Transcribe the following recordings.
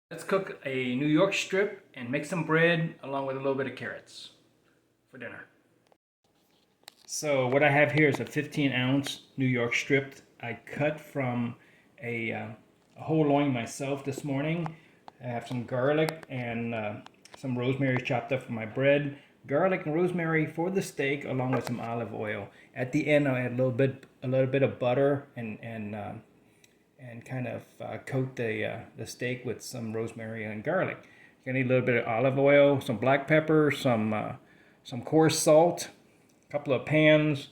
Let's cook a New York strip and make some bread along with a little bit of carrots for dinner. So what I have here is a 15-ounce New York strip. I cut from a whole loin myself this morning. I have some garlic and some rosemary chopped up for my bread. Garlic and rosemary for the steak, along with some olive oil. At the end, I'll add a little bit of butter and kind of coat the steak with some rosemary and garlic. You're gonna need a little bit of olive oil, some black pepper, some coarse salt, a couple of pans,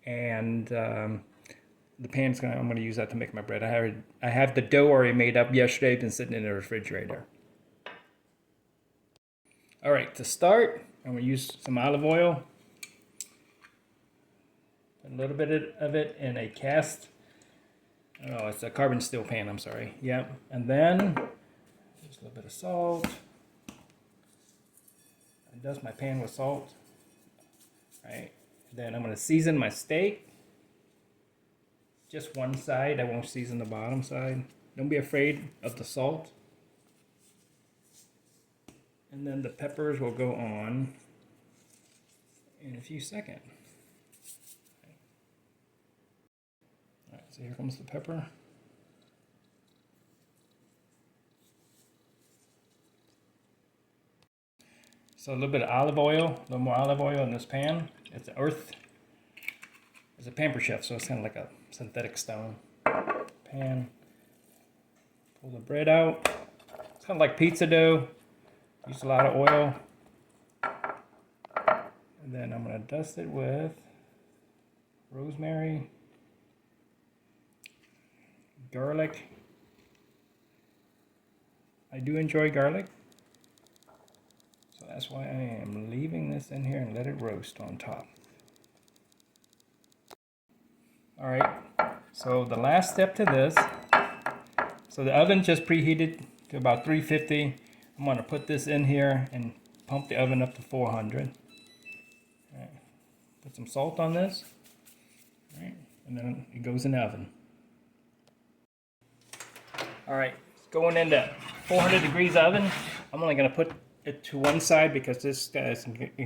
and the pan's I'm gonna use that to make my bread. I have the dough already made up yesterday, been sitting in the refrigerator. All right, to start, I'm gonna use some olive oil. A little bit of it in a cast. Oh, it's a carbon steel pan, I'm sorry. Yep. And then just a little bit of salt. I dust my pan with salt. Right. Then I'm going to season my steak. Just one side. I won't season the bottom side. Don't be afraid of the salt. And then the peppers will go on in a few seconds. Alright, so here comes the pepper. So a little bit of olive oil, a little more olive oil in this pan. It's earth. It's a Pamper Chef, so it's kind of like a synthetic stone pan. Pull the bread out. It's kind of like pizza dough. Use a lot of oil. And then I'm going to dust it with rosemary, garlic. I do enjoy garlic, so that's why I am leaving this in here and let it roast on top. Alright, so the last step to this, so the oven just preheated to about 350. I'm going to put this in here and pump the oven up to 400. Right. Put some salt on this, right, and then it goes in the oven. Alright, it's going into 400 degrees oven. I'm only going to put it to one side because this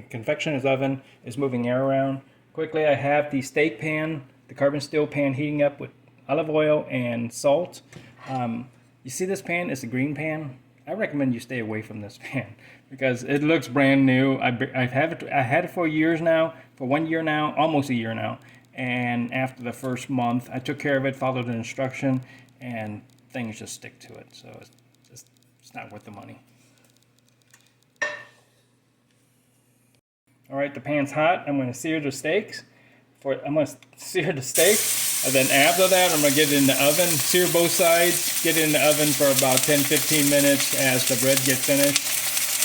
confectioner's oven is moving air around. Quickly, I have the steak pan, the carbon steel pan, heating up with olive oil and salt. You see this pan? It's a green pan. I recommend you stay away from this pan because it looks brand new. I had it for years now, for 1 year now, almost a year now. And after the first month, I took care of it, followed the instruction, and things just stick to it. So it's not worth the money. All right, the pan's hot. I'm going to sear the steaks. I'm going to sear the steak, and then after that, I'm going to get it in the oven, sear both sides, get it in the oven for about 10-15 minutes as the bread gets finished,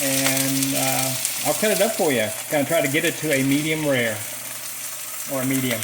and I'll cut it up for you. Kind of try to get it to a medium rare, or a medium.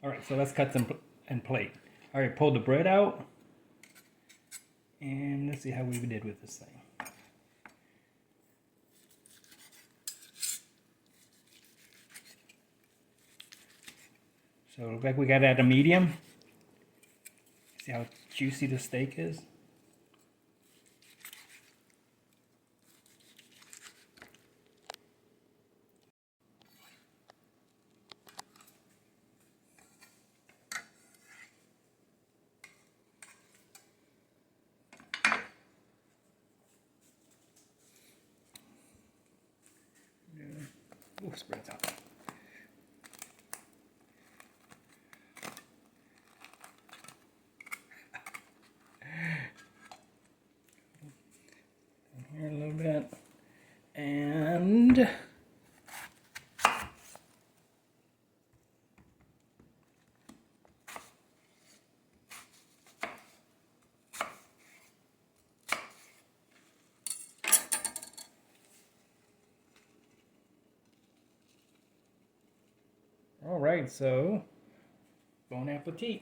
All right, so let's cut them and plate. All right, pull the bread out, and let's see how we did with this thing. So it looks like we got it at a medium. See how juicy the steak is? Ooh, spread it out. Here a little bit. And all right, so bon appetit.